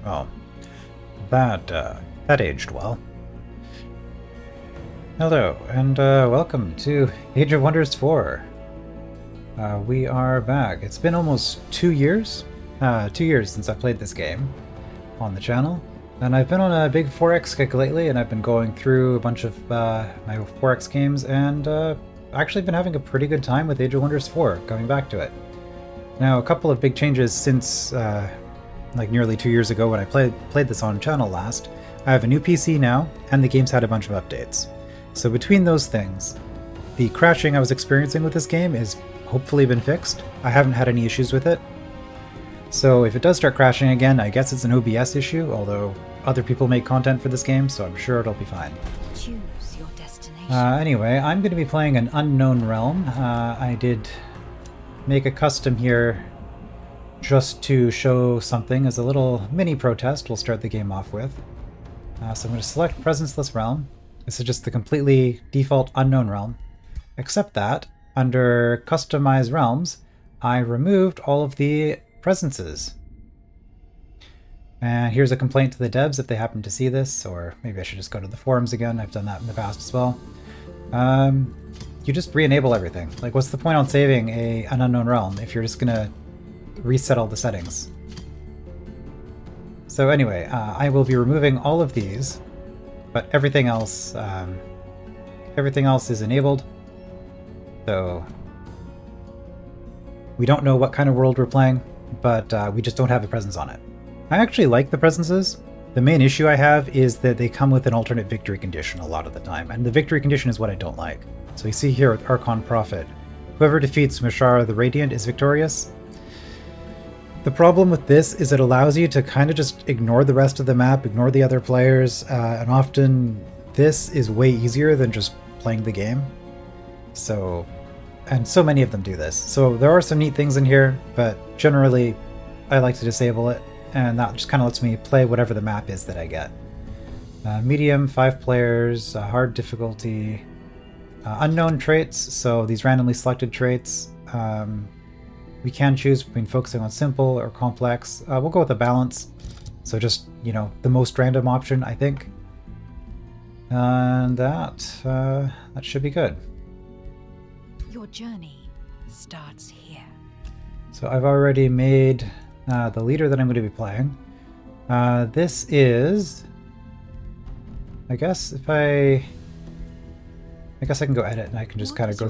Well, that aged well. Hello, and welcome to Age of Wonders 4. We are back. It's been almost 2 years. 2 years since I played this game on the channel. And I've been on a big 4X kick lately, and I've been going through a bunch of my 4X games, and actually been having a pretty good time with Age of Wonders 4, coming back to it. Now, a couple of big changes since like nearly 2 years ago when I played this on channel last. I have a new PC now, and the game's had a bunch of updates. So between those things, the crashing I was experiencing with this game is hopefully been fixed. I haven't had any issues with it. So if it does start crashing again, I guess it's an OBS issue, although other people make content for this game, so I'm sure it'll be fine. Choose your destination. Anyway, I'm going to be playing an unknown realm. I did make a custom here just to show something as a little mini protest we'll start the game off with. So I'm going to select Presenceless Realm. This is just the completely default unknown realm. Except that, under Customize Realms, I removed all of the presences. And here's a complaint to the devs if they happen to see this, or maybe I should just go to the forums again. I've done that in the past as well. You just re-enable everything. Like, what's the point on saving an unknown realm if you're just gonna reset all the settings? So anyway, I will be removing all of these, but everything else is enabled. So we don't know what kind of world we're playing, but we just don't have a presence on it. I actually like the presences. The main issue I have is that they come with an alternate victory condition a lot of the time, and the victory condition is what I don't like. So you see here with Archon Prophet, whoever defeats Mishara the Radiant is victorious. The problem with this is it allows you to kind of just ignore the rest of the map, ignore the other players, and often this is way easier than just playing the game. So, and so many of them do this. So there are some neat things in here, but generally I like to disable it, and that just kind of lets me play whatever the map is that I get. Medium, 5 players, hard difficulty, unknown traits, so these randomly selected traits. We can choose between focusing on simple or complex. We'll go with a balance, so just, you know, the most random option, I think. And that should be good. Your journey starts here. So I've already made the leader that I'm going to be playing. This is, I guess I can go edit and I can just kind of go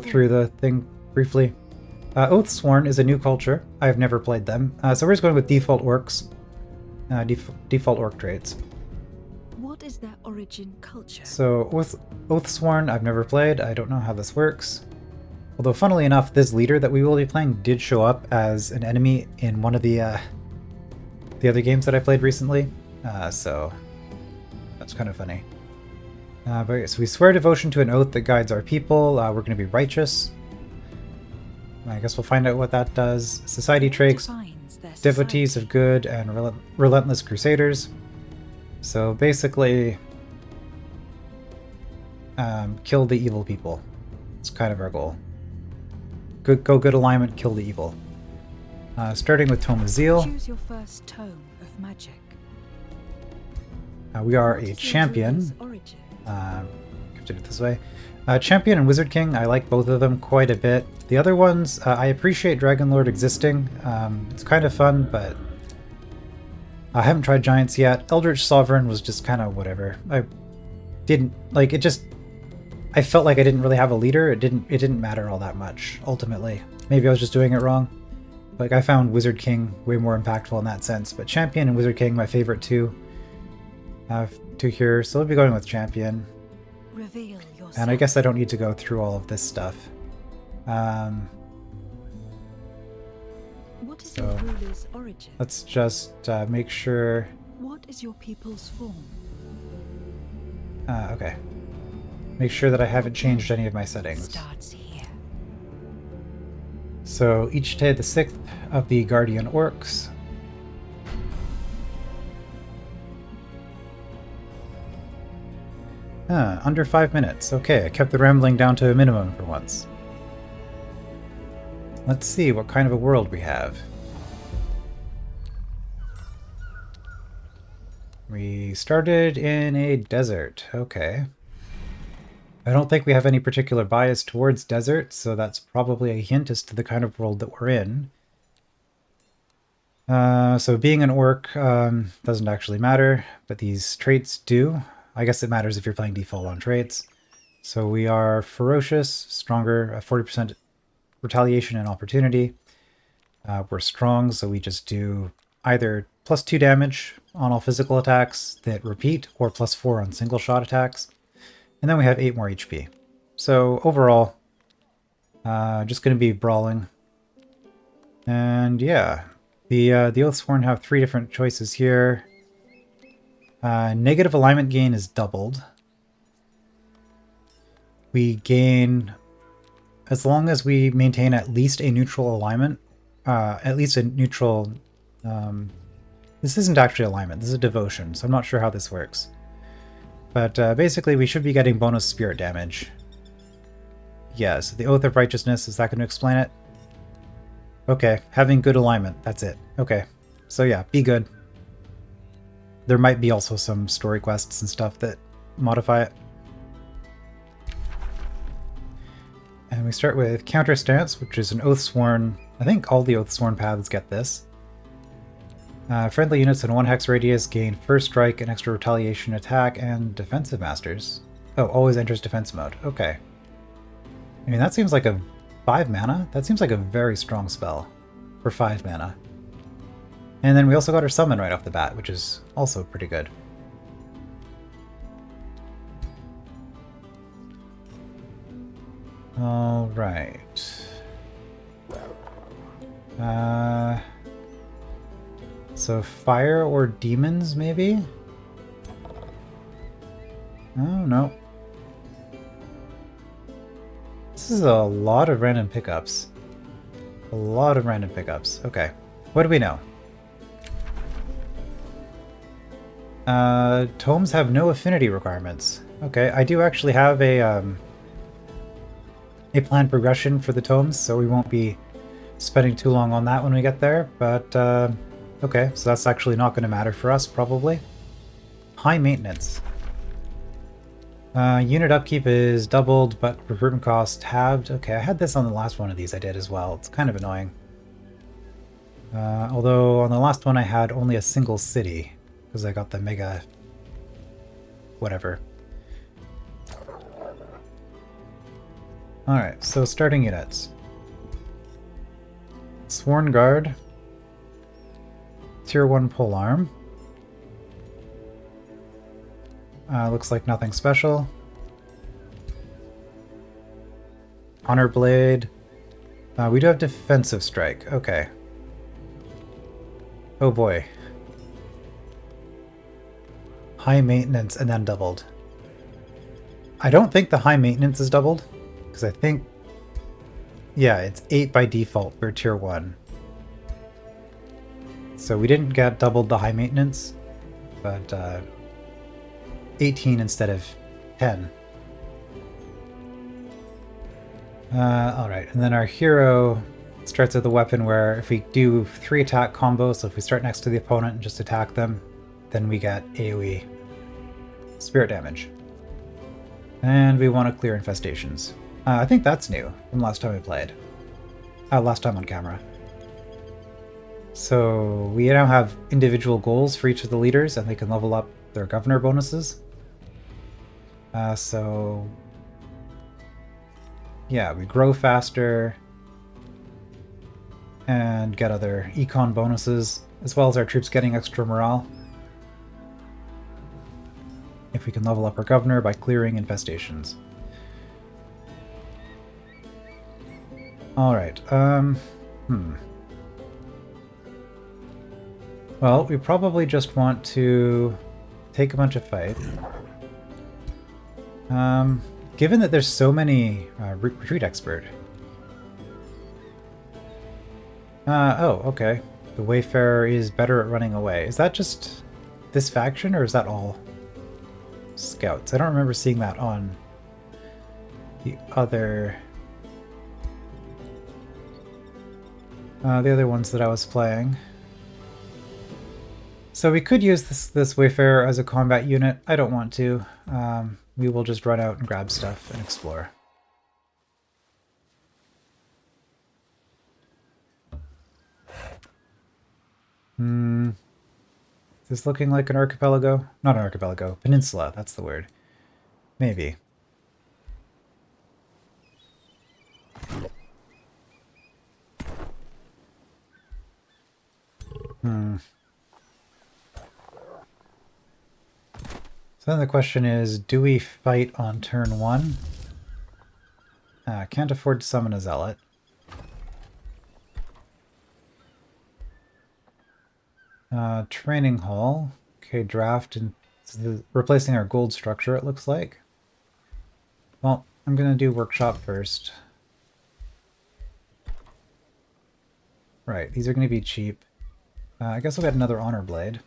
through the thing briefly. Oathsworn is a new culture. I've never played them. So we're just going with default orcs. Default orc traits. What is their origin culture? So Oathsworn I've never played. I don't know how this works. Although funnily enough, this leader that we will be playing did show up as an enemy in one of the other games that I played recently. So that's kind of funny. But so we swear devotion to an oath that guides our people. We're going to be righteous. I guess we'll find out what that does. Society traits, devotees of good and relentless crusaders. So basically, kill the evil people. It's kind of our goal. Good alignment, kill the evil. Starting with Tome of Zeal. Choose your first tome of magic. We are a champion. Do it this way. Champion and Wizard King, I like both of them quite a bit. The other ones, I appreciate Dragon Lord existing. It's kind of fun, but I haven't tried Giants yet. Eldritch Sovereign was just kind of whatever. I didn't like it. I felt like I didn't really have a leader. It didn't matter all that much ultimately. Maybe I was just doing it wrong. Like, I found Wizard King way more impactful in that sense. But Champion and Wizard King, my favorite two. Two here, so we'll be going with Champion. Reveal yourself. And I guess I don't need to go through all of this stuff. What is your ruler's origin? Let's just make sure. What is your people's form? Okay. Make sure that I haven't changed any of my settings. Starts here. So each day the 6th of the Guardian Orcs. Under 5 minutes. Okay, I kept the rambling down to a minimum for once. Let's see what kind of a world we have. We started in a desert. Okay. I don't think we have any particular bias towards desert, so that's probably a hint as to the kind of world that we're in. So being an orc doesn't actually matter, but these traits do. I guess it matters if you're playing default on traits. So we are ferocious, stronger, 40% retaliation and opportunity. We're strong, so we just do either +2 damage on all physical attacks that repeat, or +4 on single shot attacks. And then we have 8 more HP. So overall, just going to be brawling. And yeah, the Oathsworn have 3 different choices here. Negative alignment gain is doubled. We gain, as long as we maintain at least a neutral alignment, at least a neutral... this isn't actually alignment, this is devotion, so I'm not sure how this works. But basically we should be getting bonus spirit damage. Yeah, so the Oath of Righteousness, is that going to explain it? Okay, having good alignment, that's it. Okay, so yeah, be good. There might be also some story quests and stuff that modify it. And we start with Counter Stance, which is an Oathsworn. I think all the Oathsworn paths get this. Friendly units in 1 hex radius gain first strike, and extra retaliation attack, and defensive masters. Oh, always enters defense mode. Okay. I mean, that seems like a 5 mana? That seems like a very strong spell for 5 mana. And then we also got our summon right off the bat, which is also pretty good. Alright. So fire or demons, maybe? Oh, no. This is a lot of random pickups. A lot of random pickups. Okay. What do we know? Tomes have no affinity requirements. Okay, I do actually have a planned progression for the tomes, so we won't be spending too long on that when we get there, but okay, so that's actually not going to matter for us, probably. High maintenance. Unit upkeep is doubled, but recruitment cost halved. Okay, I had this on the last one of these I did as well. It's kind of annoying. Although on the last one I had only a single city, because I got the mega... whatever. Alright, so starting units. Sworn Guard. Tier 1 Polearm. Looks like nothing special. Honor Blade. We do have Defensive Strike. Okay. Oh boy. High maintenance and then doubled. I don't think the high maintenance is doubled, because I think... yeah, it's 8 by default for tier 1. So we didn't get doubled the high maintenance, but 18 instead of 10. Alright, and then our hero starts with a weapon where if we do 3 attack combo, so if we start next to the opponent and just attack them, then we get AoE spirit damage. And we want to clear infestations. I think that's new from last time we played. Last time on camera. So we now have individual goals for each of the leaders, and they can level up their governor bonuses. So yeah, we grow faster and get other econ bonuses, as well as our troops getting extra morale. If we can level up our governor by clearing infestations. Alright, well, we probably just want to take a bunch of fight. Given that there's so many retreat expert. Oh, okay. The Wayfarer is better at running away. Is that just this faction, or is that all scouts? I don't remember seeing that on the other ones that I was playing. So we could use this Wayfarer as a combat unit. I don't want to. We will just run out and grab stuff and explore. Is this looking like an archipelago? Not an archipelago. Peninsula, that's the word. Maybe. So then the question is, do we fight on turn 1? Can't afford to summon a zealot. Training hall. Okay, draft and replacing our gold structure, it looks like. Well, I'm going to do workshop first. Right, these are going to be cheap. I guess I'll get another honor blade.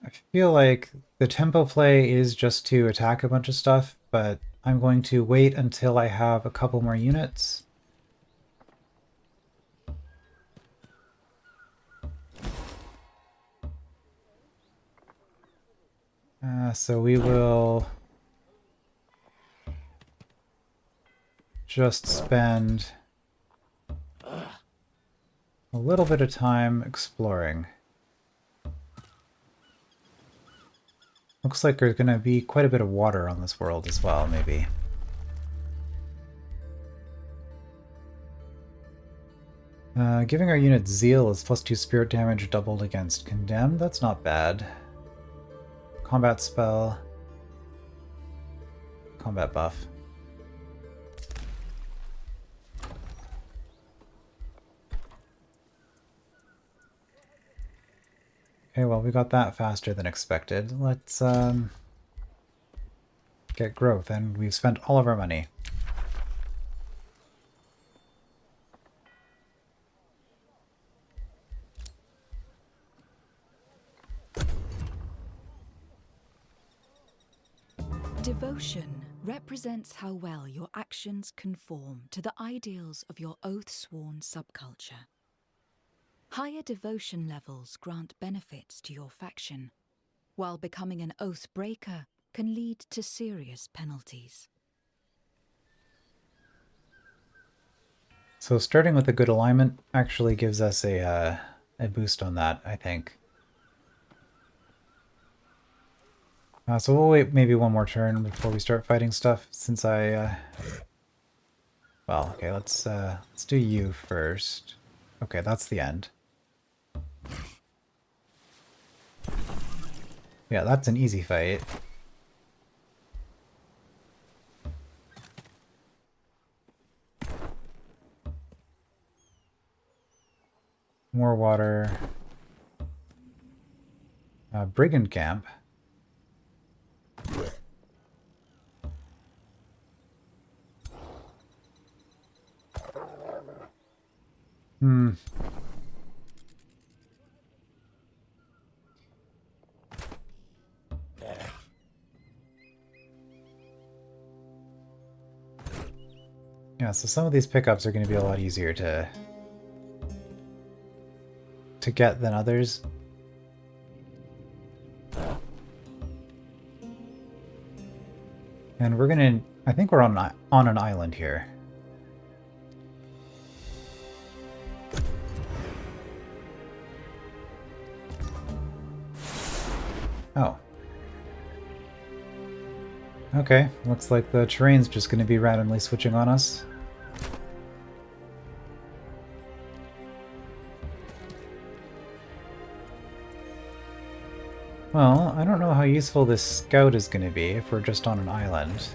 I feel like the tempo play is just to attack a bunch of stuff, but I'm going to wait until I have a couple more units. So we will just spend a little bit of time exploring. Looks like there's going to be quite a bit of water on this world as well, maybe. Giving our unit Zeal is +2 spirit damage doubled against Condemned. That's not bad. Combat spell. Combat buff. Okay, well, we got that faster than expected. Let's get growth, and we've spent all of our money. Devotion represents how well your actions conform to the ideals of your oath-sworn subculture. Higher devotion levels grant benefits to your faction, while becoming an oath breaker can lead to serious penalties. So starting with a good alignment actually gives us a boost on that, I think. So we'll wait maybe one more turn before we start fighting stuff, since I... Well, okay, let's do you first. Okay, that's the end. Yeah, that's an easy fight. More water. Brigand camp. Yeah, so some of these pickups are going to be a lot easier to get than others. And we're going to... I think we're on an island here. Oh. Okay, looks like the terrain's just going to be randomly switching on us. Well, I don't know how useful this scout is going to be if we're just on an island.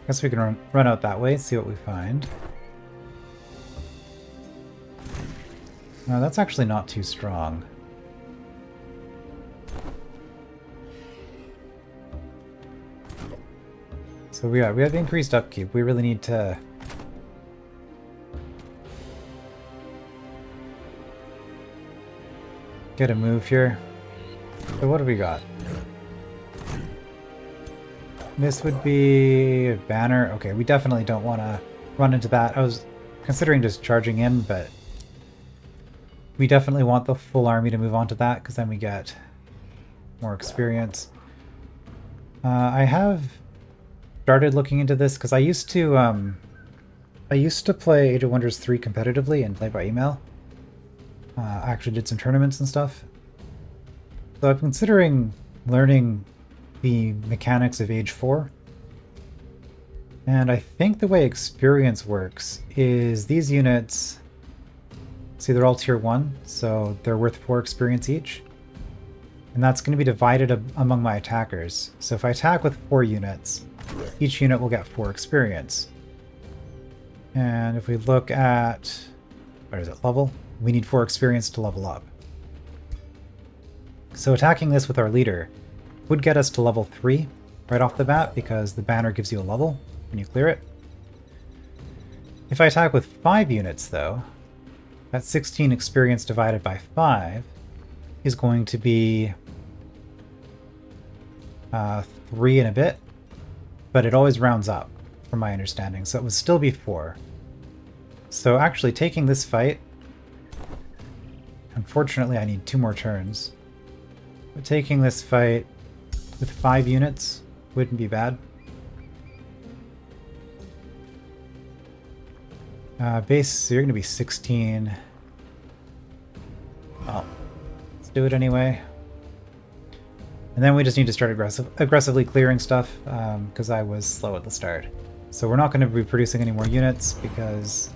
Guess we can run out that way, see what we find. No, that's actually not too strong. So we have increased upkeep. We really need to... get a move here. So what do we got? This would be a banner. Okay, we definitely don't want to run into that. I was considering just charging in, but we definitely want the full army to move on to that, because then we get more experience. I have started looking into this because I used to play Age of Wonders 3 competitively and play by email. I actually did some tournaments and stuff. So I'm considering learning the mechanics of Age 4. And I think the way experience works is these units, see, they're all tier 1, so they're worth 4 experience each. And that's going to be divided among my attackers. So if I attack with 4 units, each unit will get 4 experience. And if we look at, where is it, level? We need 4 experience to level up. So attacking this with our leader would get us to level 3 right off the bat, because the banner gives you a level when you clear it. If I attack with 5 units though, that 16 experience divided by 5 is going to be 3 and a bit, but it always rounds up from my understanding, so it would still be 4. So actually taking this fight, unfortunately I need 2 more turns, but taking this fight with 5 units wouldn't be bad. Base, so you're going to be 16. Well, let's do it anyway. And then we just need to start aggressively clearing stuff, because I was slow at the start. So we're not going to be producing any more units because...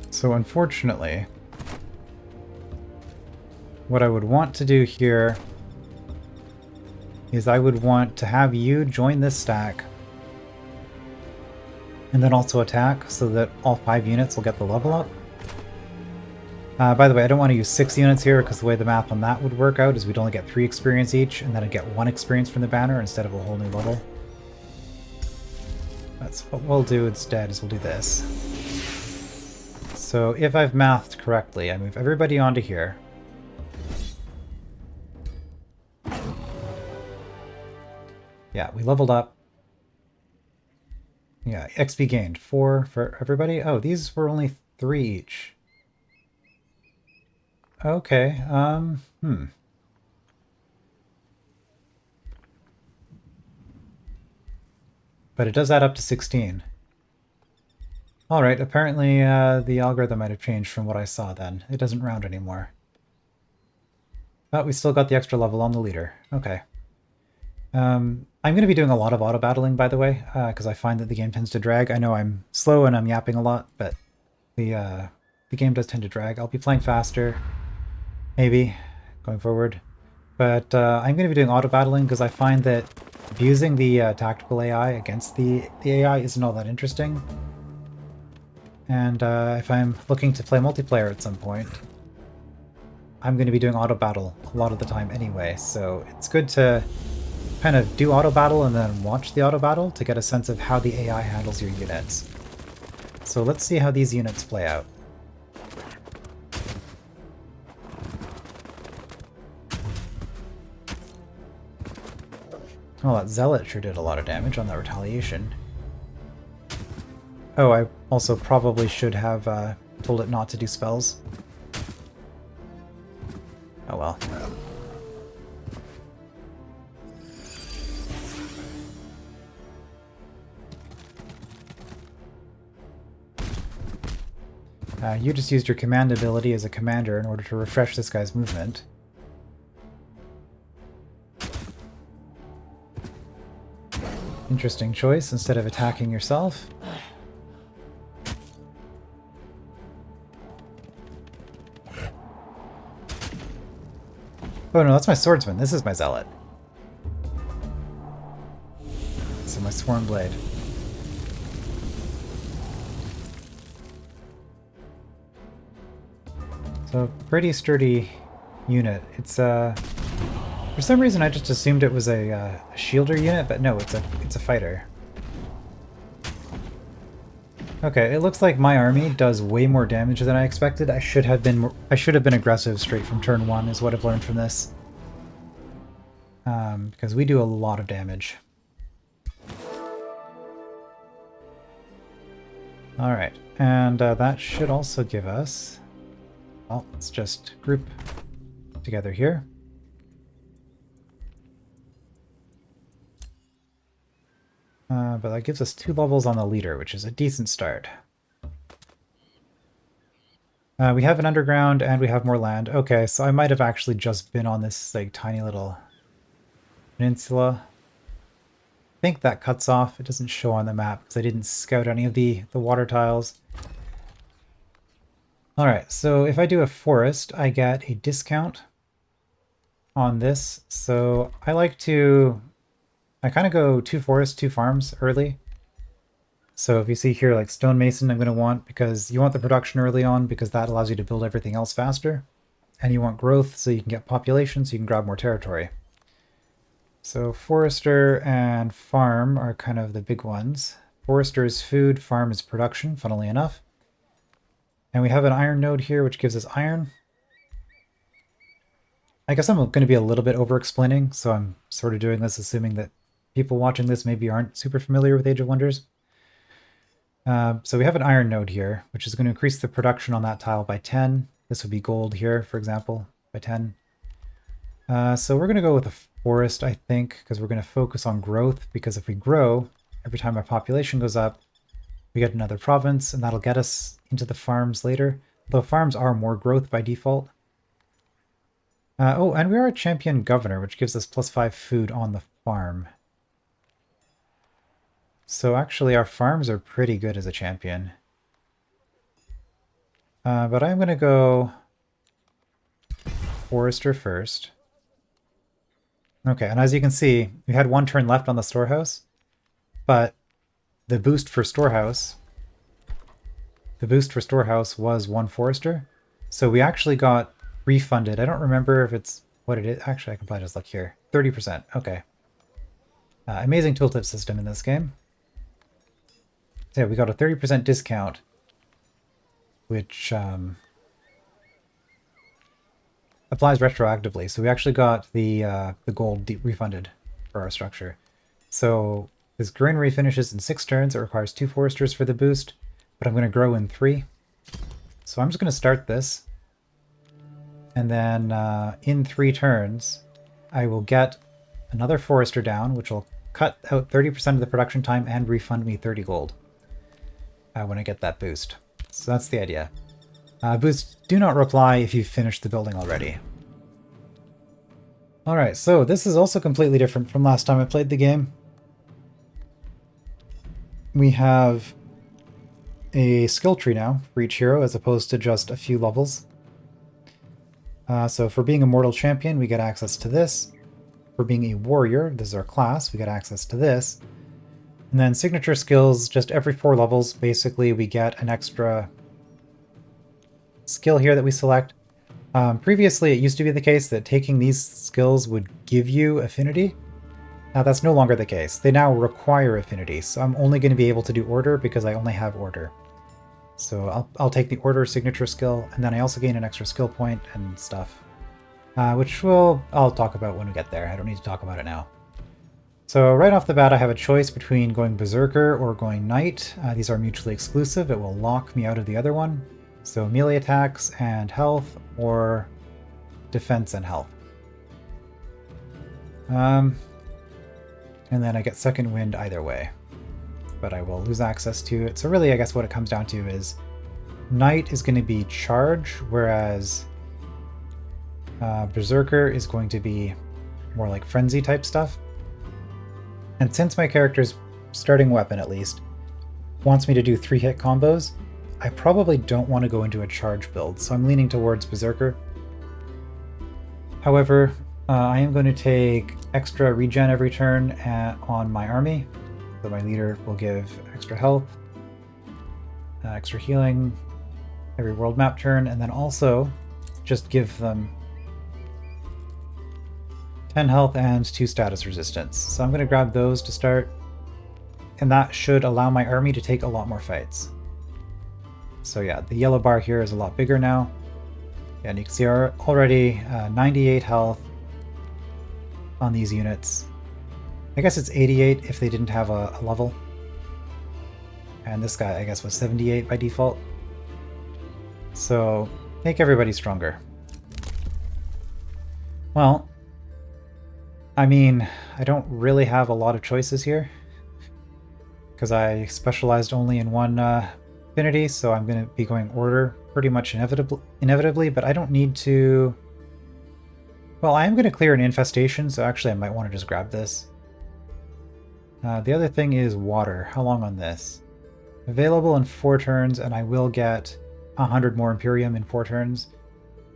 So unfortunately, what I would want to do here is I would want to have you join this stack and then also attack so that all 5 units will get the level up. By the way, I don't want to use 6 units here because the way the math on that would work out is we'd only get 3 experience each, and then I'd get 1 experience from the banner instead of a whole new level. That's what we'll do instead, is we'll do this. So if I've mathed correctly, I move everybody onto here. Yeah, we leveled up. Yeah, XP gained 4 for everybody. Oh, these were only 3 each. Okay, But it does add up to 16. Alright, apparently the algorithm might have changed from what I saw then. It doesn't round anymore. But we still got the extra level on the leader. Okay. I'm going to be doing a lot of auto-battling, by the way, because I find that the game tends to drag. I know I'm slow and I'm yapping a lot, but the game does tend to drag. I'll be playing faster, maybe, going forward. But I'm going to be doing auto-battling because I find that abusing the tactical AI against the AI isn't all that interesting. And if I'm looking to play multiplayer at some point, I'm going to be doing auto-battle a lot of the time anyway, so it's good to kind of do auto-battle and then watch the auto-battle to get a sense of how the AI handles your units. So let's see how these units play out. Oh, that Zealot sure did a lot of damage on that retaliation. Oh, I also probably should have told it not to do spells. Oh well. You just used your command ability as a commander in order to refresh this guy's movement. Interesting choice, instead of attacking yourself. Oh no, that's my swordsman. This is my zealot. So my sworn blade. So pretty sturdy unit. It's for some reason I just assumed it was a shielder unit, but no, it's a fighter. Okay, it looks like my army does way more damage than I expected. I should have been aggressive straight from turn 1 is what I've learned from this. Because we do a lot of damage. Alright, and that should also give us... Well, let's just group together here. But that gives us 2 levels on the leader, which is a decent start. We have an underground and we have more land. Okay, so I might have actually just been on this like tiny little peninsula. I think that cuts off. It doesn't show on the map because I didn't scout any of the water tiles. Alright, so if I do a forest, I get a discount on this. So I kind of go 2 forests, 2 farms early. So if you see here, like stonemason, I'm going to want, because you want the production early on, because that allows you to build everything else faster. And you want growth, so you can get population, so you can grab more territory. So forester and farm are kind of the big ones. Forester is food, farm is production, funnily enough. And we have an iron node here, which gives us iron. I guess I'm going to be a little bit over-explaining, so I'm sort of doing this assuming that people watching this maybe aren't super familiar with Age of Wonders. So we have an iron node here, which is going to increase the production on that tile by 10. This would be gold here, for example, by 10. So we're going to go with a forest, I think, because we're going to focus on growth, because if we grow, every time our population goes up, we get another province, and that'll get us into the farms later. Though farms are more growth by default. Oh, and we are a champion governor, which gives us +5 food on the farm. So actually our farms are pretty good as a champion. But I'm going to go forester first. Okay, and as you can see, we had 1 turn left on the storehouse, but the boost for storehouse was 1 forester. So we actually got refunded. I don't remember if it's what it is. Actually, I can probably just look here. 30%. Okay. Amazing tooltip system in this game. So yeah, we got a 30% discount, which applies retroactively. So we actually got the gold refunded for our structure. So this granary finishes in 6 turns. It requires 2 foresters for the boost, but I'm going to grow in 3. So I'm just going to start this. And then in 3 turns, I will get another forester down, which will cut out 30% of the production time and refund me 30 gold when I get that boost. So that's the idea. Boosts do not reply if you've finished the building already. Alright, so this is also completely different from last time I played the game. We have a skill tree now for each hero, as opposed to just a few levels. So for being a mortal champion, we get access to this. For being a warrior, this is our class, we get access to this. And then signature skills, just every 4 levels, basically we get an extra skill here that we select. Previously, it used to be the case that taking these skills would give you affinity. Now that's no longer the case. They now require affinity, so I'm only going to be able to do order because I only have order. So I'll take the order signature skill, and then I also gain an extra skill point and stuff. Which I'll talk about when we get there. I don't need to talk about it now. So right off the bat, I have a choice between going Berserker or going Knight. These are mutually exclusive. It will lock me out of the other one. So melee attacks and health, or defense and health. And then I get second wind either way. But I will lose access to it. So really, I guess what it comes down to is Knight is going to be charge, whereas Berserker is going to be more like frenzy type stuff. And since my character's starting weapon, at least, wants me to do 3-hit combos, I probably don't want to go into a charge build, so I'm leaning towards Berserker. However, I am going to take extra regen every turn on my army, so my leader will give extra health, extra healing every world map turn, and then also just give them 10 health and 2 status resistance. So I'm going to grab those to start, and that should allow my army to take a lot more fights. So yeah, the yellow bar here is a lot bigger now. And you can see already 98 health on these units. I guess it's 88 if they didn't have a level. And this guy, I guess, was 78 by default. So, make everybody stronger. Well, I mean, I don't really have a lot of choices here. Because I specialized only in one affinity, so I'm going to be going order pretty much inevitably, but I don't need to... Well, I am going to clear an infestation, so actually I might want to just grab this. The other thing is water. How long on this? Available in 4 turns, and I will get 100 more Imperium in 4 turns.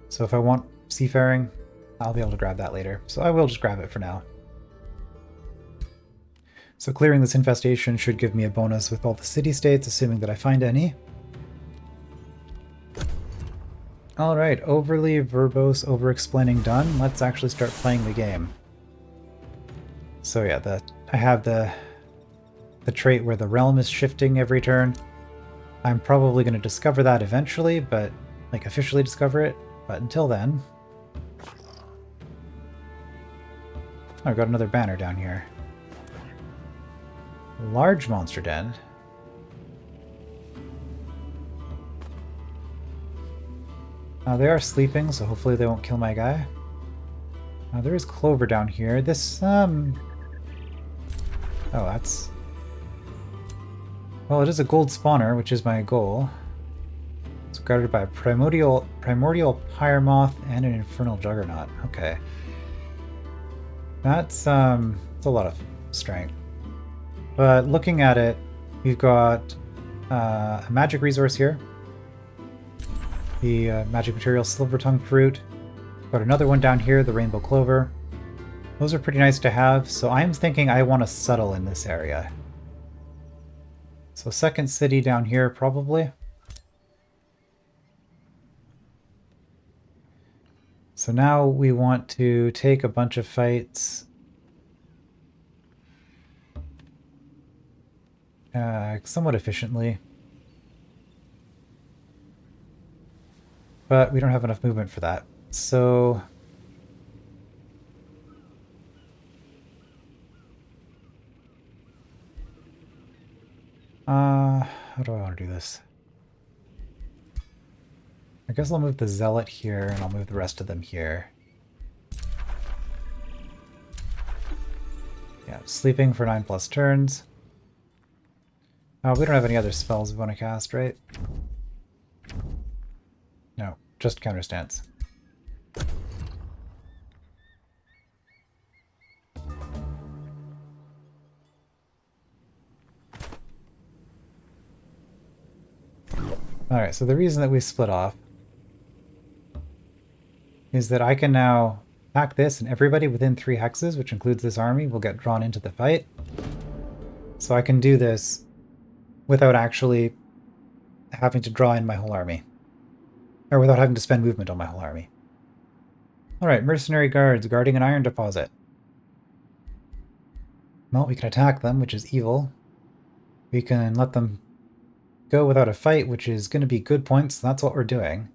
So if I want seafaring, I'll be able to grab that later. So I will just grab it for now. So clearing this infestation should give me a bonus with all the city-states, assuming that I find any. Alright, overly verbose over-explaining done. Let's actually start playing the game. So yeah, I have the trait where the realm is shifting every turn. I'm probably going to discover that eventually, but like officially discover it. But until then... Oh, I've got another banner down here. Large monster den. They are sleeping, so hopefully they won't kill my guy. There is clover down here. This, Oh, that's... Well, it is a gold spawner, which is my goal. It's guarded by a primordial pyre moth and an infernal juggernaut. Okay. That's a lot of strength. But looking at it, we've got a magic resource here. The magic material silver tongue fruit. Got another one down here, the rainbow clover. Those are pretty nice to have, so I'm thinking I want to settle in this area. So second city down here, probably. So now we want to take a bunch of fights. Somewhat efficiently. But we don't have enough movement for that. So... how do I want to do this? I guess I'll move the Zealot here, and I'll move the rest of them here. Yeah, sleeping for 9+ turns. We don't have any other spells we want to cast, right? No, just counterstance. Alright, so the reason that we split off is that I can now attack this, and everybody within 3 hexes, which includes this army, will get drawn into the fight. So I can do this without actually having to draw in my whole army. Or without having to spend movement on my whole army. Alright, mercenary guards guarding an iron deposit. Well, we can attack them, which is evil. We can let them go without a fight, which is going to be good points. That's what we're doing.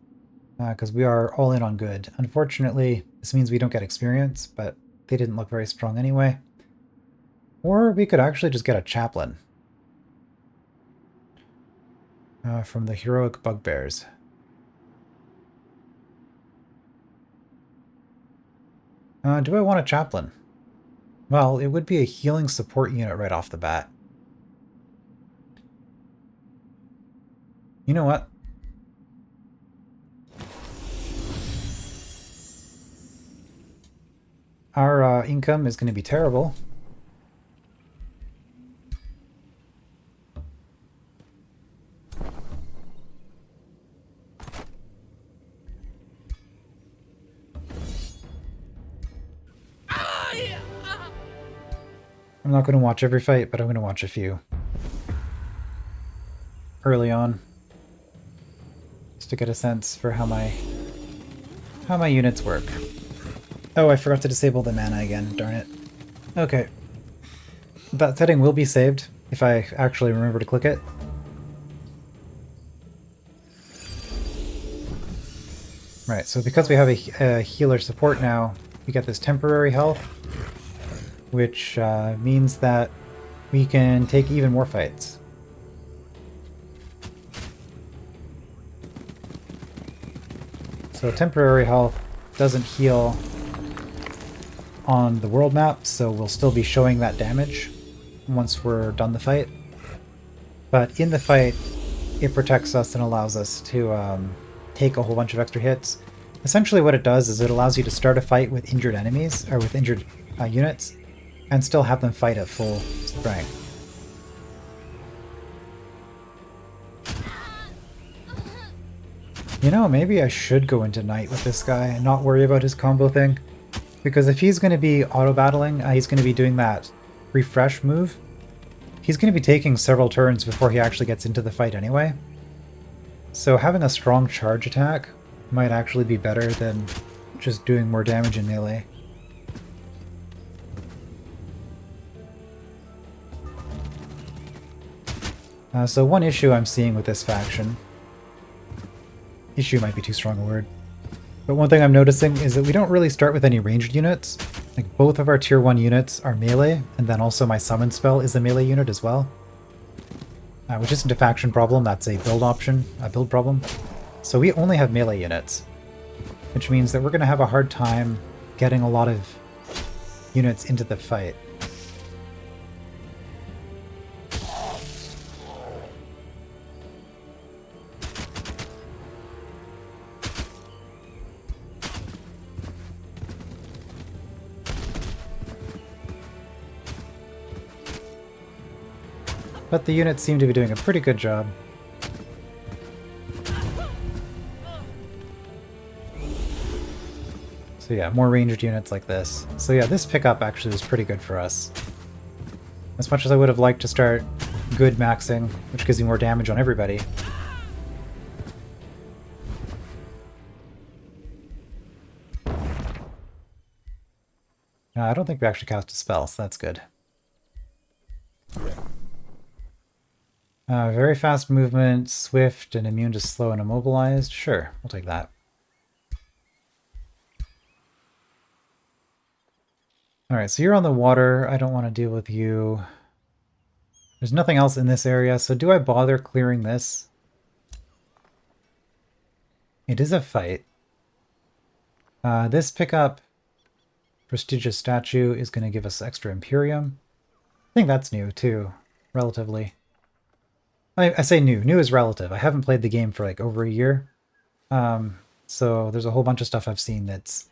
Because we are all in on good. Unfortunately, this means we don't get experience, but they didn't look very strong anyway. Or we could actually just get a chaplain. From the heroic bugbears. Do I want a chaplain? Well, it would be a healing support unit right off the bat. You know what? Our income is going to be terrible. I'm not going to watch every fight, but I'm going to watch a few. Early on. Just to get a sense for how my units work. Oh, I forgot to disable the mana again, darn it. Okay. That setting will be saved if I actually remember to click it. Right, so because we have a healer support now, we get this temporary health, which means that we can take even more fights. So temporary health doesn't heal on the world map, so we'll still be showing that damage once we're done the fight. But in the fight, it protects us and allows us to take a whole bunch of extra hits. Essentially what it does is it allows you to start a fight with injured enemies, or with injured units, and still have them fight at full strength. You know, maybe I should go into Knight with this guy and not worry about his combo thing. Because if he's going to be auto-battling, he's going to be doing that refresh move. He's going to be taking several turns before he actually gets into the fight anyway. So having a strong charge attack might actually be better than just doing more damage in melee. So one issue I'm seeing with this faction... Issue might be too strong a word. But one thing I'm noticing is that we don't really start with any ranged units. Like, both of our tier 1 units are melee, and then also my summon spell is a melee unit as well. Which isn't a faction problem, that's a build option, a build problem. So we only have melee units, which means that we're going to have a hard time getting a lot of units into the fight. But the units seem to be doing a pretty good job. So yeah, more ranged units like this. So yeah, this pickup actually was pretty good for us. As much as I would have liked to start good maxing, which gives you more damage on everybody. I don't think we actually cast a spell, so that's good. Very fast movement, swift, and immune to slow and immobilized. Sure, we'll take that. Alright, so you're on the water. I don't want to deal with you. There's nothing else in this area, so do I bother clearing this? It is a fight. This pickup, prestigious statue, is going to give us extra Imperium. I think that's new, too, relatively. I say new. New is relative. I haven't played the game for like over a year. So there's a whole bunch of stuff I've seen that's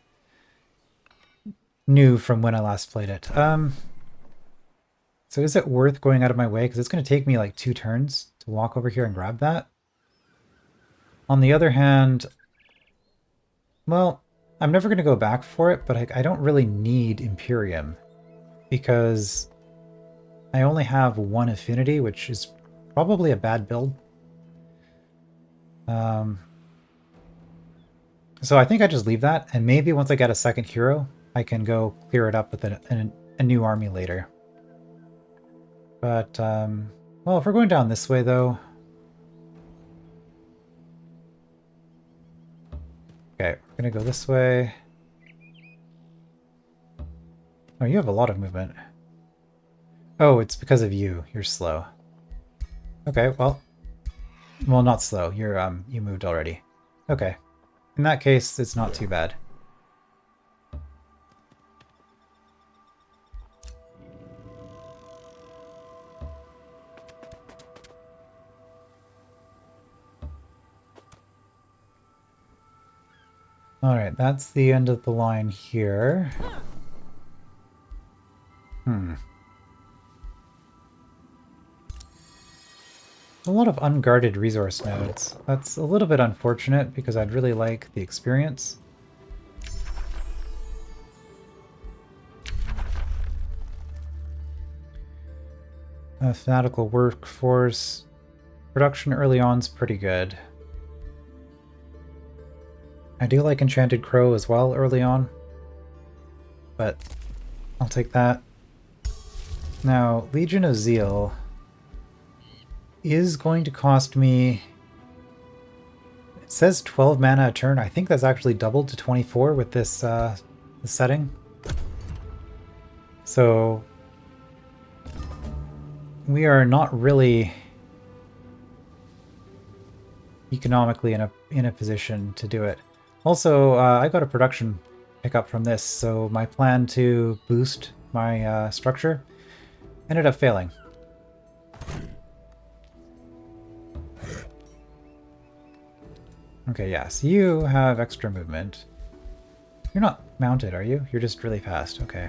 new from when I last played it. So is it worth going out of my way? Because it's going to take me like 2 turns to walk over here and grab that. On the other hand, well, I'm never going to go back for it, but I don't really need Imperium. Because I only have 1 affinity, which is probably a bad build. So I think I just leave that, and maybe once I get a second hero, I can go clear it up with a new army later. But, well, if we're going down this way, though... Okay, we're gonna go this way. Oh, you have a lot of movement. Oh, it's because of you. You're slow. Okay, well, not slow. You're you moved already. Okay, in that case, it's not too bad. All right, that's the end of the line here. A lot of unguarded resource nodes. That's a little bit unfortunate because I'd really like the experience. Fanatical workforce. Production early on is pretty good. I do like Enchanted Crow as well early on, but I'll take that. Now, Legion of Zeal is going to cost me It says 12 mana a turn. I think that's actually doubled to 24 with this setting. So we are not really economically in a position to do it. Also, I got a production pickup from this, so my plan to boost my structure ended up failing. Okay, yeah, so you have extra movement. You're not mounted, are you? You're just really fast, okay.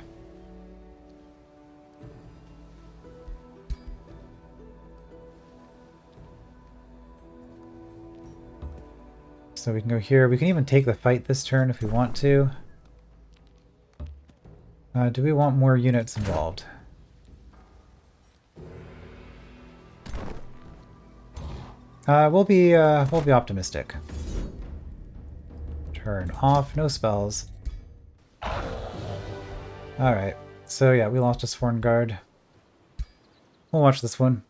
So we can go here. We can even take the fight this turn if we want to. Do we want more units involved? We'll be optimistic. Turn off, no spells. Alright, so yeah, we lost a Sworn Guard. We'll watch this one.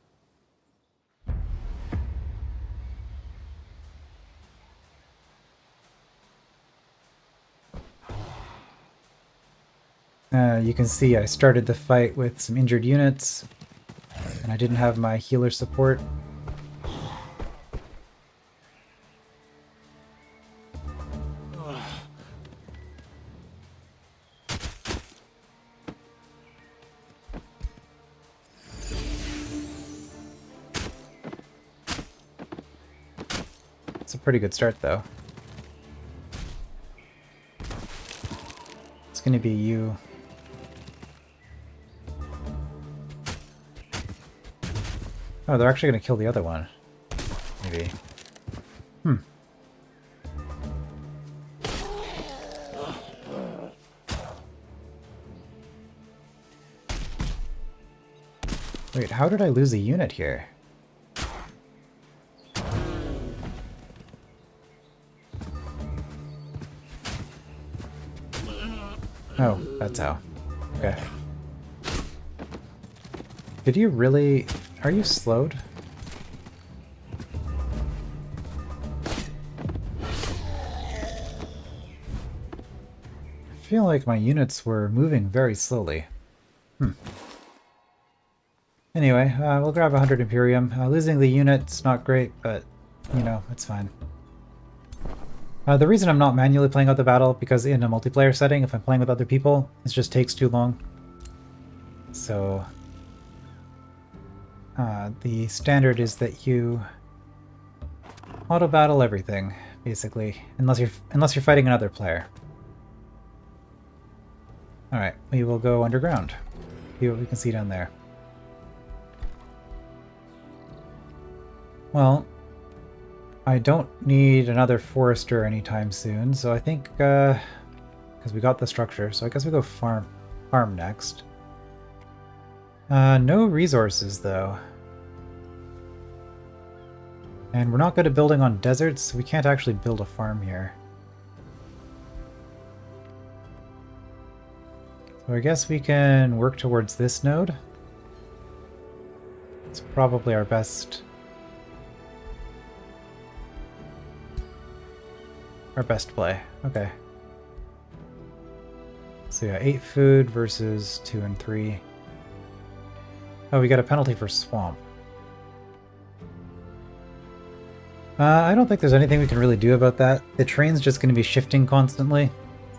You can see I started the fight with some injured units, and I didn't have my healer support. It's a pretty good start, though. It's going to be you. Oh, they're actually going to kill the other one. Maybe. Wait, how did I lose a unit here? Oh, that's how. Okay. Did you really... Are you slowed? I feel like my units were moving very slowly. Anyway, we'll grab 100 Imperium. Losing the unit's not great, but, you know, it's fine. The reason I'm not manually playing out the battle, because in a multiplayer setting, if I'm playing with other people, it just takes too long. So, the standard is that you auto-battle everything, basically, unless you're fighting another player. Alright, we will go underground. See what we can see down there. Well, I don't need another forester anytime soon, so I think, because we got the structure, so I guess we go farm next. No resources, though. And we're not good at building on deserts, so we can't actually build a farm here. So I guess we can work towards this node. It's probably our best... play. Okay. So yeah, 8 food versus 2 and 3. Oh, we got a penalty for swamp. I don't think there's anything we can really do about that. The train's just going to be shifting constantly,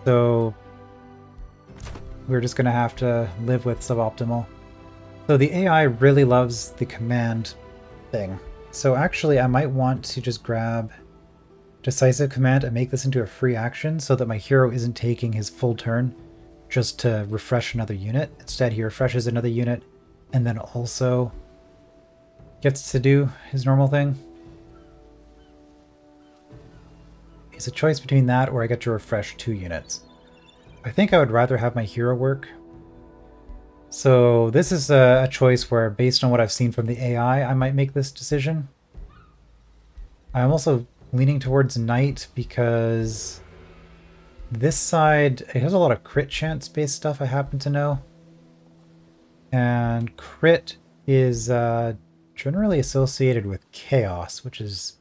so we're just going to have to live with suboptimal. So the AI really loves the command thing. So actually I might want to just grab Decisive Command and make this into a free action so that my hero isn't taking his full turn just to refresh another unit. Instead, he refreshes another unit and then also gets to do his normal thing. It's a choice between that or I get to refresh 2 units. I think I would rather have my hero work. So this is a choice where, based on what I've seen from the AI, I might make this decision. I'm also leaning towards Knight because this side, it has a lot of crit chance based stuff I happen to know. And crit is generally associated with chaos, which is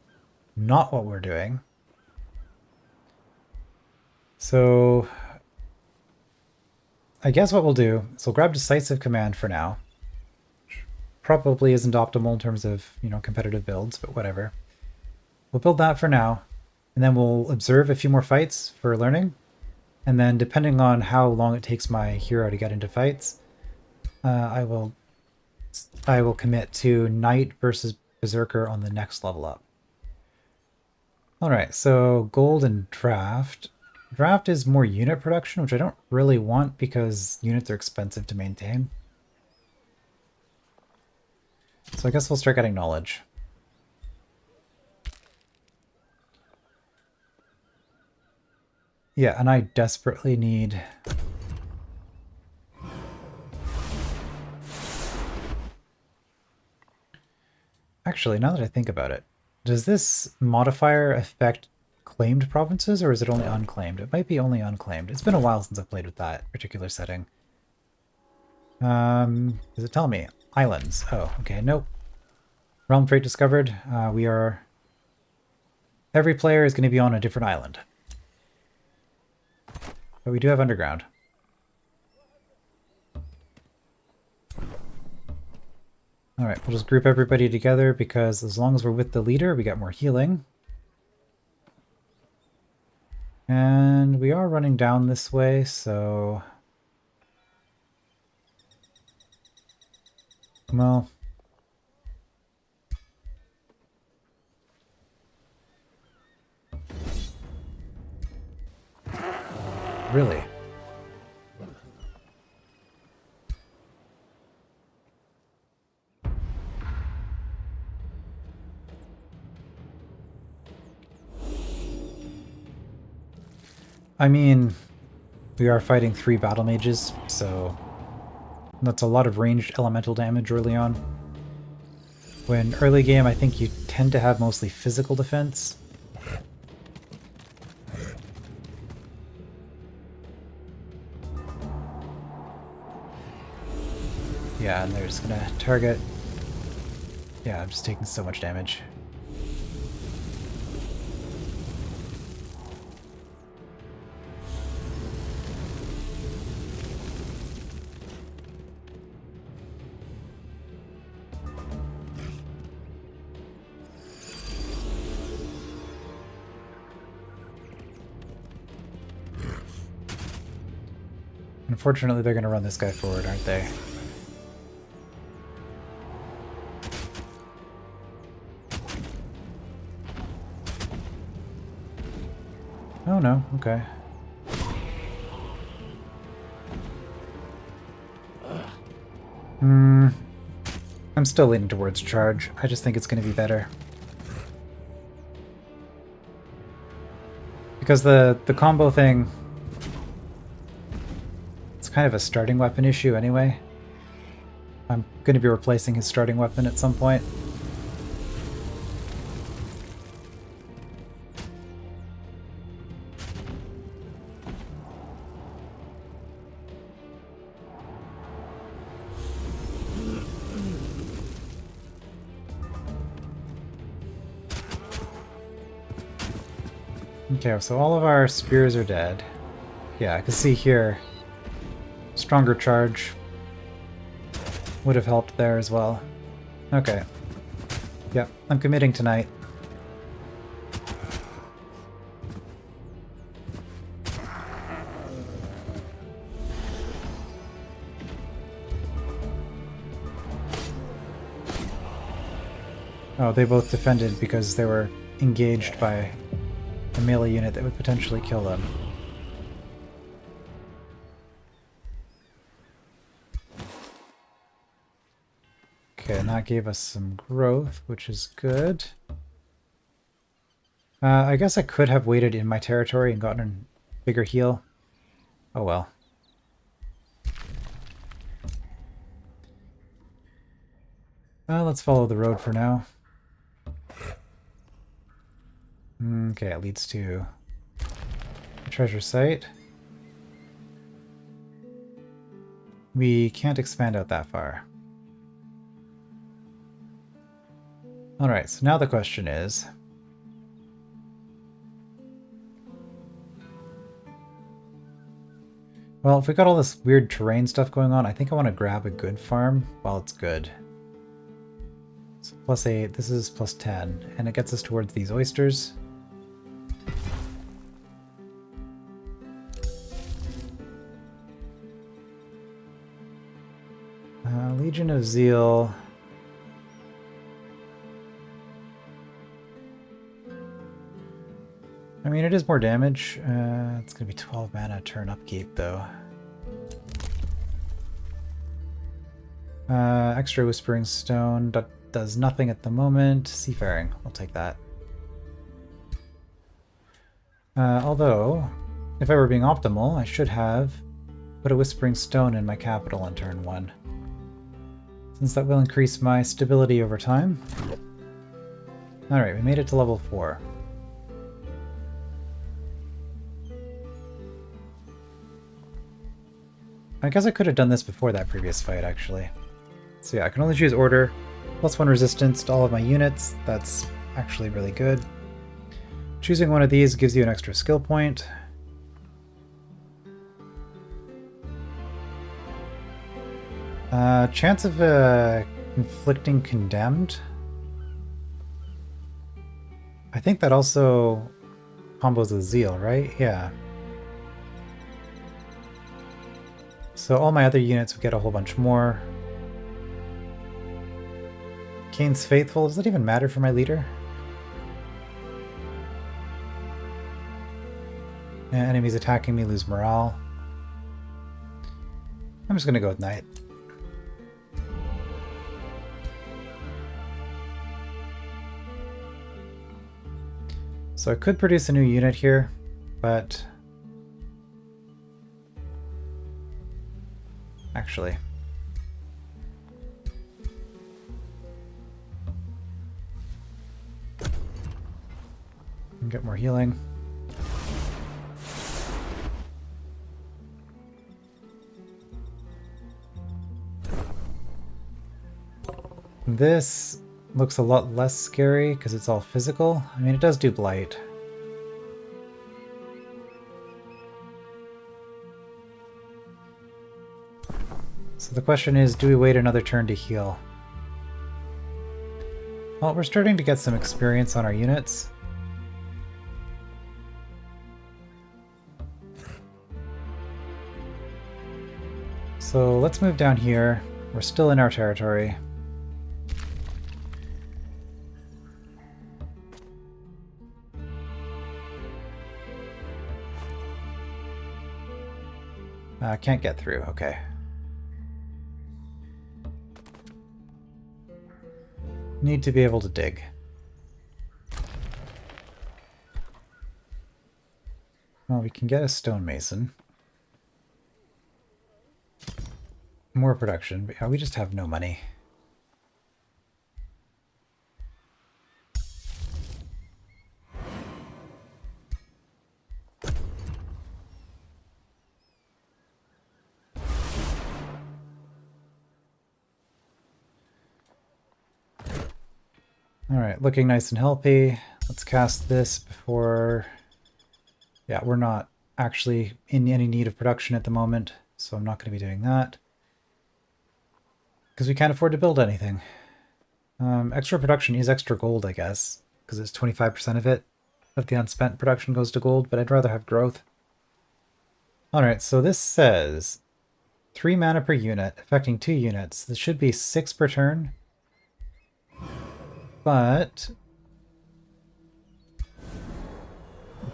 not what we're doing. So I guess what we'll do is we'll grab Decisive Command for now. Probably isn't optimal in terms of, competitive builds, but whatever. We'll build that for now, and then we'll observe a few more fights for learning. And then depending on how long it takes my hero to get into fights, I will commit to Knight versus Berserker on the next level up. Alright, so gold and draft. Draft is more unit production, which I don't really want because units are expensive to maintain. So I guess we'll start getting knowledge. Yeah, and I desperately need... Actually, now that I think about it, does this modifier affect claimed provinces, or is it only unclaimed? It might be only unclaimed. It's been a while since I've played with that particular setting. Does it tell me? Islands. Oh, okay, nope. Realm trait discovered. Every player is going to be on a different island. But we do have underground. Alright, we'll just group everybody together because as long as we're with the leader, we get more healing. And we are running down this way, so... Well... Really? I mean, we are fighting 3 battle mages, so that's a lot of ranged elemental damage early on. When early game, I think you tend to have mostly physical defense. Yeah, and they're just gonna target... Yeah, I'm just taking so much damage. Unfortunately, they're gonna run this guy forward, aren't they? Oh no, okay. I'm still leaning towards charge. I just think it's going to be better. Because the combo thing... It's kind of a starting weapon issue anyway. I'm going to be replacing his starting weapon at some point. Okay, so all of our spears are dead. Yeah, I can see here, stronger charge would have helped there as well. Okay. Yep, I'm committing tonight. Oh, they both defended because they were engaged by a melee unit that would potentially kill them. Okay, and that gave us some growth, which is good. I guess I could have waited in my territory and gotten a bigger heal. Oh well. Let's follow the road for now. Okay, it leads to a treasure site. We can't expand out that far. Alright, so now the question is... Well, if we got all this weird terrain stuff going on, I think I want to grab a good farm while it's good. So +8, this is +10, and it gets us towards these oysters. Legion of Zeal. I mean, it is more damage. It's going to be 12 mana turn upkeep, though. Extra Whispering Stone does nothing at the moment. Seafaring, I'll take that. Although, if I were being optimal, I should have put a Whispering Stone in my capital on turn 1. Since that will increase my stability over time. Alright, we made it to level 4. I guess I could have done this before that previous fight, actually. So yeah, I can only choose order. +1 resistance to all of my units. That's actually really good. Choosing one of these gives you an extra skill point. Chance of inflicting condemned. I think that also combos with zeal, right? Yeah. So all my other units would get a whole bunch more. Kane's Faithful, does that even matter for my leader? Enemies attacking me lose morale. I'm just gonna go with Knight. So I could produce a new unit here, but actually, get more healing. This looks a lot less scary because it's all physical. I mean, it does do blight. So the question is, do we wait another turn to heal? Well, we're starting to get some experience on our units. So let's move down here. We're still in our territory. Can't get through, okay. Need to be able to dig. Well, we can get a stonemason. More production, but yeah, we just have no money. Alright, looking nice and healthy. Let's cast this before... Yeah, we're not actually in any need of production at the moment, so I'm not going to be doing that. Because we can't afford to build anything. Extra production is extra gold, I guess, because it's 25% of it. Of the unspent production goes to gold, but I'd rather have growth. Alright, so this says 3 mana per unit, affecting 2 units. This should be 6 per turn. But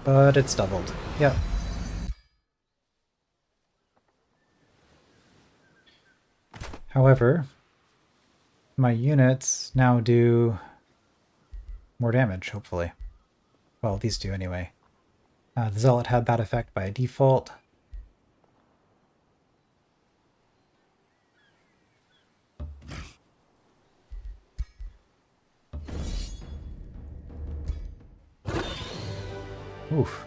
it's doubled. Yep. However, my units now do more damage, hopefully. Well, these two anyway. The Zealot had that effect by default. Oof.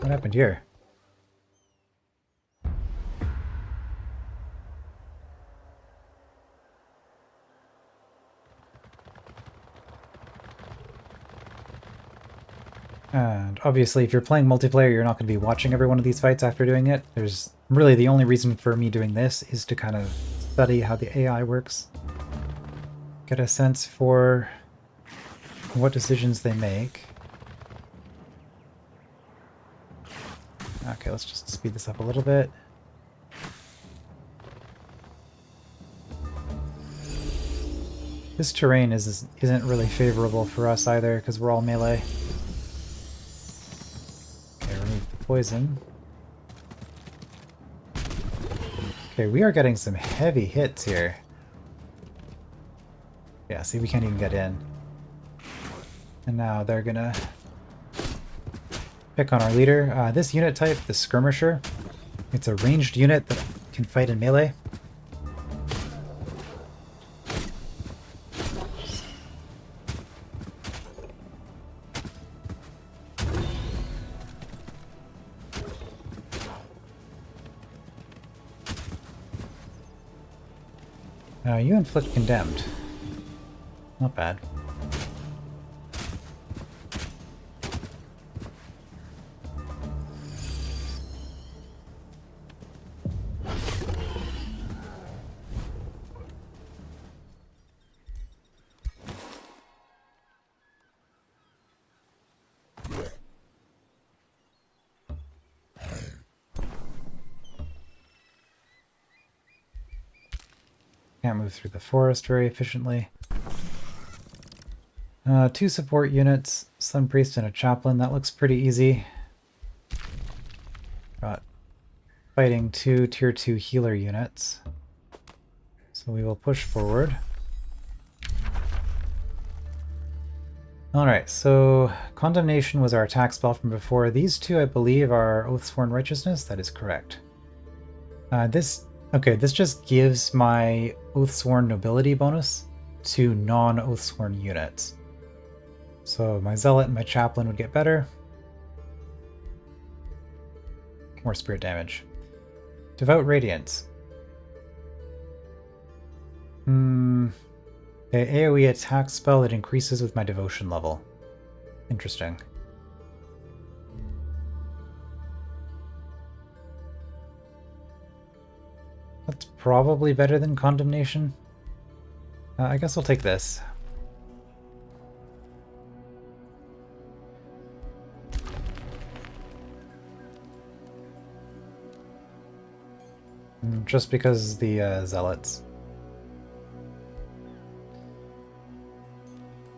What happened here? And obviously, if you're playing multiplayer, you're not going to be watching every one of these fights after doing it. There's really the only reason for me doing this is to kind of study how the AI works. Get a sense for what decisions they make. Okay, let's just speed this up a little bit. This terrain isn't really favorable for us either, because we're all melee. Okay, remove the poison. Okay, we are getting some heavy hits here. Yeah, see, we can't even get in. And now they're gonna pick on our leader. This unit type, the Skirmisher, it's a ranged unit that can fight in melee. You inflict condemned. Not bad. Can't move through the forest very efficiently. 2 support units, Sun Priest and a Chaplain. That looks pretty easy. Got fighting 2 tier 2 healer units. So we will push forward. Alright, so Condemnation was our attack spell from before. These 2, I believe, are Oathsworn Righteousness. That is correct. This just gives my Oathsworn Nobility bonus to non-Oathsworn units. So my Zealot and my Chaplain would get better. More spirit damage. Devout Radiance. The AoE attack spell that increases with my devotion level. Interesting. That's probably better than Condemnation. I guess I'll take this. Just because the Zealots.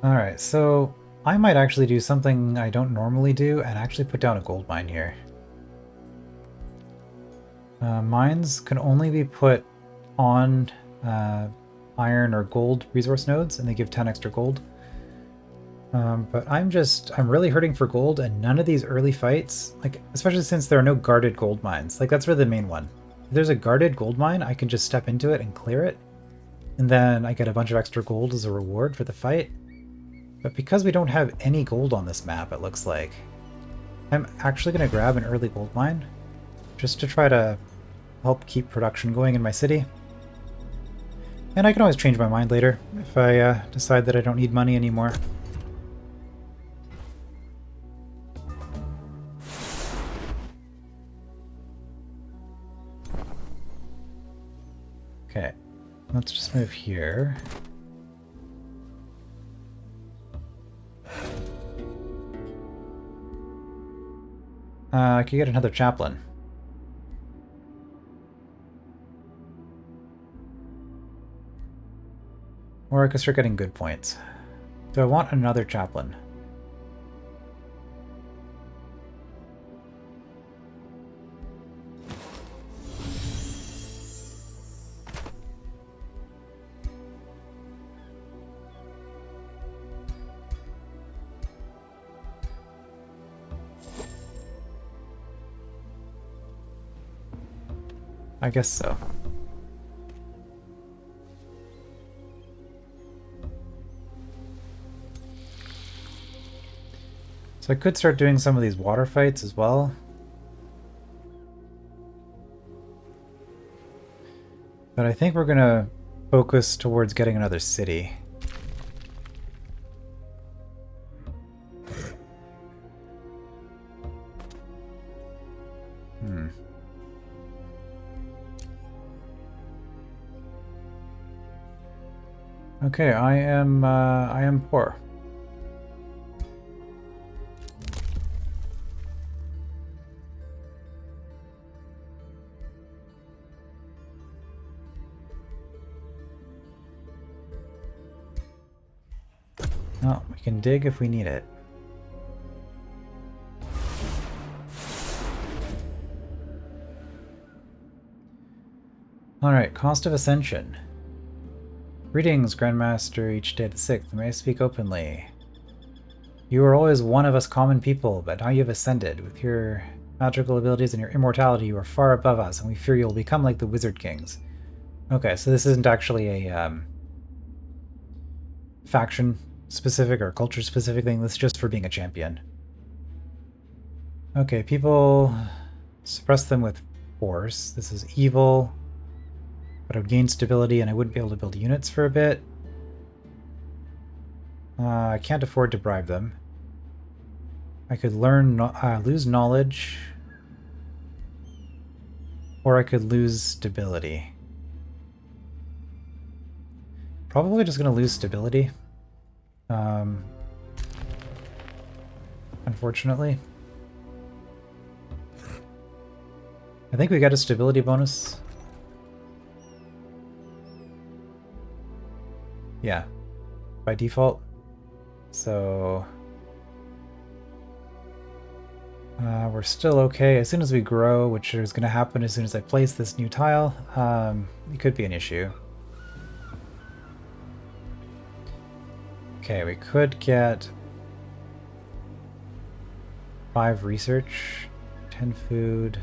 Alright, so I might actually do something I don't normally do and actually put down a gold mine here. Mines can only be put on iron or gold resource nodes, and they give 10 extra gold. But I'm really hurting for gold, and none of these early fights, like especially since there are no guarded gold mines, like that's really the main one. If there's a guarded gold mine, I can just step into it and clear it, and then I get a bunch of extra gold as a reward for the fight. But because we don't have any gold on this map, it looks like, I'm actually going to grab an early gold mine just to try to help keep production going in my city. And I can always change my mind later if I decide that I don't need money anymore. Okay, let's just move here. I could get another Chaplain. Or I could start getting good points. Do I want another Chaplain? I guess so. So I could start doing some of these water fights as well. But I think we're gonna focus towards getting another city. Okay, I am poor. No, we can dig if we need it. Alright, cost of ascension. Greetings, Grandmaster, each day the 6th. May I speak openly? You were always one of us common people, but now you have ascended. With your magical abilities and your immortality, you are far above us, and we fear you will become like the Wizard Kings. Okay, so this isn't actually a faction-specific or culture-specific thing. This is just for being a champion. Okay, people suppress them with force. This is evil, but I would gain stability, and I wouldn't be able to build units for a bit. I can't afford to bribe them. I could lose knowledge, or I could lose stability. Probably just going to lose stability. Unfortunately. I think we got a stability bonus. Yeah, by default. So we're still okay. As soon as we grow, which is going to happen as soon as I place this new tile, it could be an issue. Okay, we could get 5 research, 10 food,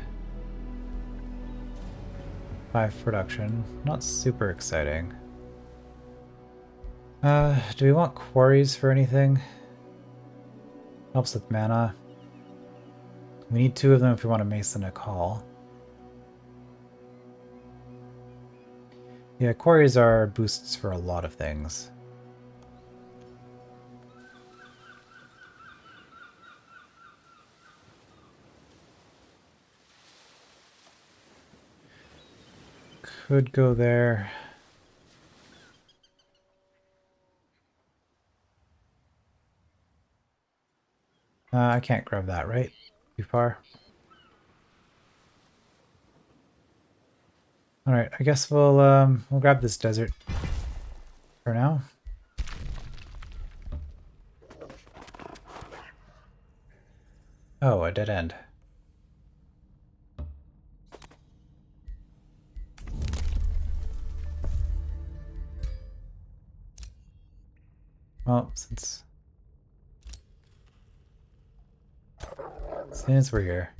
5 production. Not super exciting. Do we want quarries for anything? Helps with mana. We need 2 of them if we want to mason a call. Yeah, quarries are boosts for a lot of things. Could go there. I can't grab that, right? Too far. All right, I guess we'll grab this desert for now. Oh, a dead end. Well, since we're here,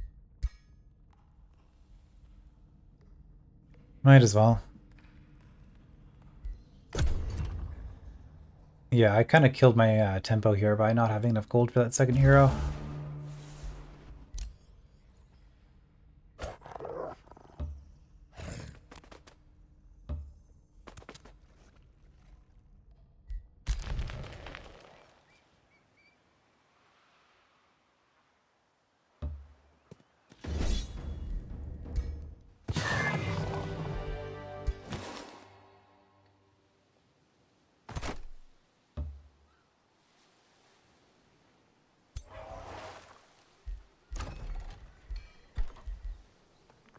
might as well. Yeah, I kind of killed my tempo here by not having enough gold for that second hero.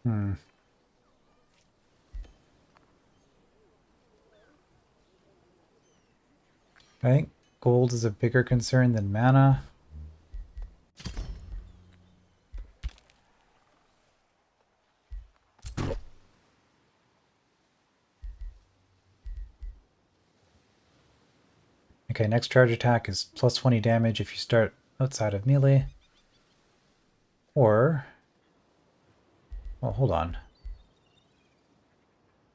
Hmm. I think gold is a bigger concern than mana. Okay, next charge attack is plus 20 damage if you start outside of melee. Or... well, hold on.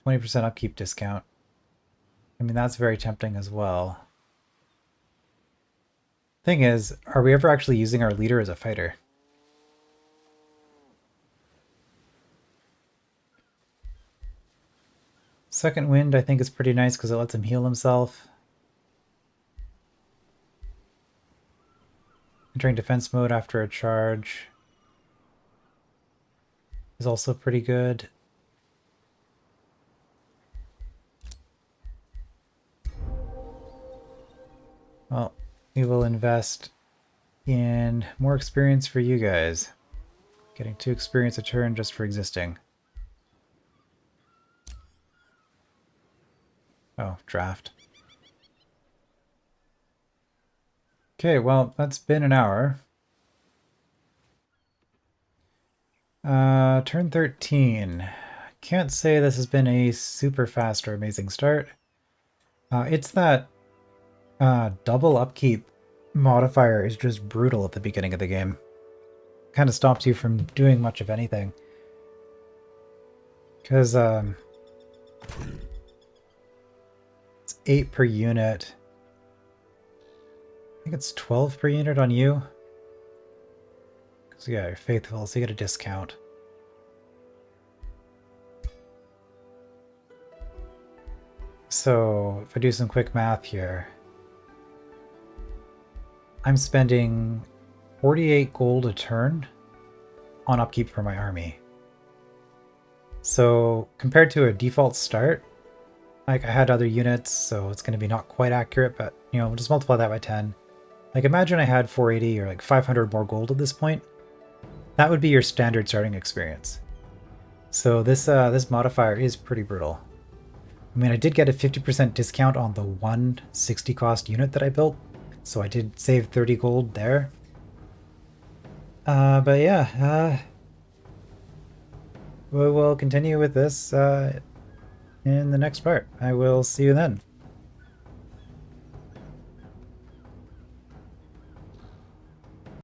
20% upkeep discount. I mean, that's very tempting as well. Thing is, are we ever actually using our leader as a fighter? Second Wind, I think, is pretty nice because it lets him heal himself. Entering defense mode after a charge is also pretty good. Well, we will invest in more experience for you guys. Getting 2 experience a turn just for existing. Oh, draft. Okay, well, that's been an hour. Turn 13. Can't say this has been a super fast or amazing start. It's that double upkeep modifier is just brutal at the beginning of the game. Kind of stops you from doing much of anything. Because it's 8 per unit. I think it's 12 per unit on you. Because yeah, you're faithful, so you get a discount. So if I do some quick math here, I'm spending 48 gold a turn on upkeep for my army. So compared to a default start, like I had other units, so it's going to be not quite accurate, but you know, just multiply that by 10. Like imagine I had 480 or like 500 more gold at this point. That would be your standard starting experience. So this modifier is pretty brutal. I mean, I did get a 50% discount on the 160 cost unit that I built, so I did save 30 gold there. But yeah, we will continue with this in the next part. I will see you then.